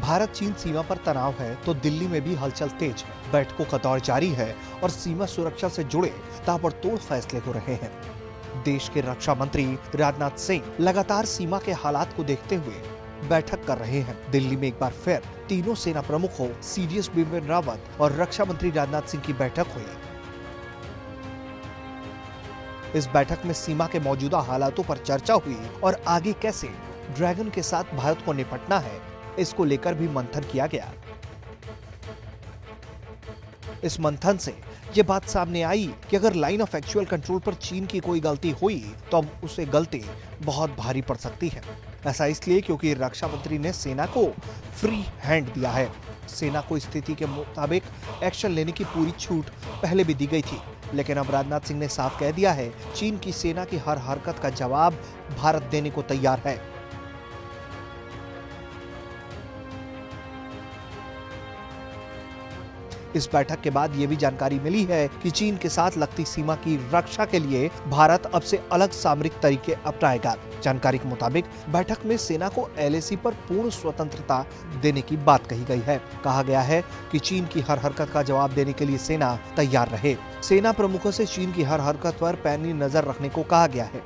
भारत चीन सीमा पर तनाव है तो दिल्ली में भी हलचल तेज है। बैठकों का दौर जारी है और सीमा सुरक्षा से जुड़े ताबड़तोड़ फैसले हो रहे हैं। देश के रक्षा मंत्री राजनाथ सिंह लगातार सीमा के हालात को देखते हुए बैठक कर रहे हैं। दिल्ली में एक बार फिर तीनों सेना प्रमुखों सीडीएस बिपिन रावत और रक्षा मंत्री राजनाथ सिंह की बैठक हुई। इस बैठक में सीमा के मौजूदा हालातों पर चर्चा हुई और आगे कैसे ड्रैगन के साथ भारत को निपटना है, इसको लेकर भी मंथन किया गया। इस मंथन से ये बात सामने आई कि अगर लाइन ऑफ एक्चुअल कंट्रोल पर चीन की कोई गलती हुई तो अब उसे गलती बहुत भारी पड़ सकती है। ऐसा इसलिए क्योंकि रक्षा मंत्री ने सेना को फ्री हैंड दिया है। सेना को स्थिति के मुताबिक एक्शन लेने की पूरी छूट पहले भी दी गई थी, लेकिन अब राजनाथ सिंह ने साफ कह दिया है, चीन की सेना की हर हरकत का जवाब भारत देने को तैयार है। इस बैठक के बाद ये भी जानकारी मिली है कि चीन के साथ लगती सीमा की रक्षा के लिए भारत अब से अलग सामरिक तरीके अपनाएगा। जानकारी के मुताबिक बैठक में सेना को एलएसी पर पूर्ण स्वतंत्रता देने की बात कही गई है। कहा गया है कि चीन की हर हरकत का जवाब देने के लिए सेना तैयार रहे। सेना प्रमुखों से चीन की हर हरकत पर पैनी नजर रखने को कहा गया है।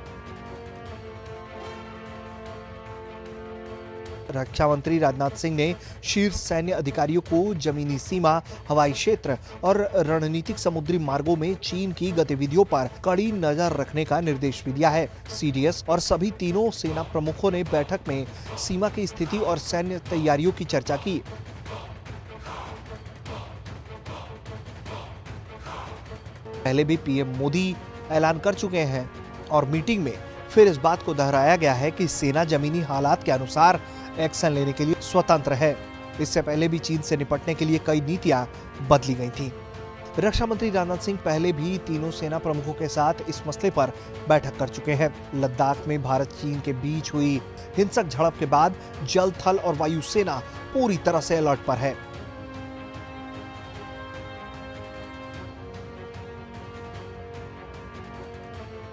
रक्षा मंत्री राजनाथ सिंह ने शीर्ष सैन्य अधिकारियों को जमीनी सीमा, हवाई क्षेत्र और रणनीतिक समुद्री मार्गों में चीन की गतिविधियों पर कड़ी नजर रखने का निर्देश भी दिया है। सीडीएस और सभी तीनों सेना प्रमुखों ने बैठक में सीमा की स्थिति और सैन्य तैयारियों की चर्चा की। पहले भी पीएम मोदी ऐलान कर चुके हैं और मीटिंग में फिर इस बात को दोहराया गया है कि सेना जमीनी हालात के अनुसार एक्शन लेने के लिए स्वतंत्र है। इससे पहले भी चीन से निपटने के लिए कई नीतियां बदली गई थी। रक्षा मंत्री राजनाथ सिंह पहले भी तीनों सेना प्रमुखों के साथ इस मसले पर बैठक कर चुके हैं। लद्दाख में भारत चीन के बीच हुई हिंसक झड़प के बाद जल, थल और वायु सेना पूरी तरह से अलर्ट पर है।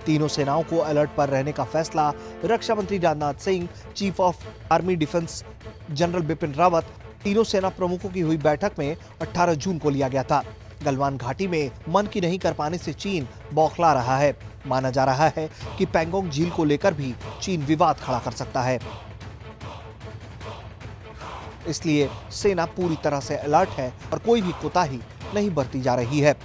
तीनों सेनाओं को अलर्ट पर रहने का फैसला रक्षा मंत्री Rajnath Singh, chief of army defence general Bipin Rawat, तीनों सेना प्रमुखों की हुई बैठक में 18 जून को लिया गया था। गलवान घाटी में मन की नहीं कर पाने से चीन बौखला रहा है। माना जा रहा है कि पैंगोंग झील को लेकर भी चीन विवाद खड़ा कर सकता है। इसलिए सेना पूरी तरह से अलर्ट है और कोई भी कोताही नहीं बरती जा रही है।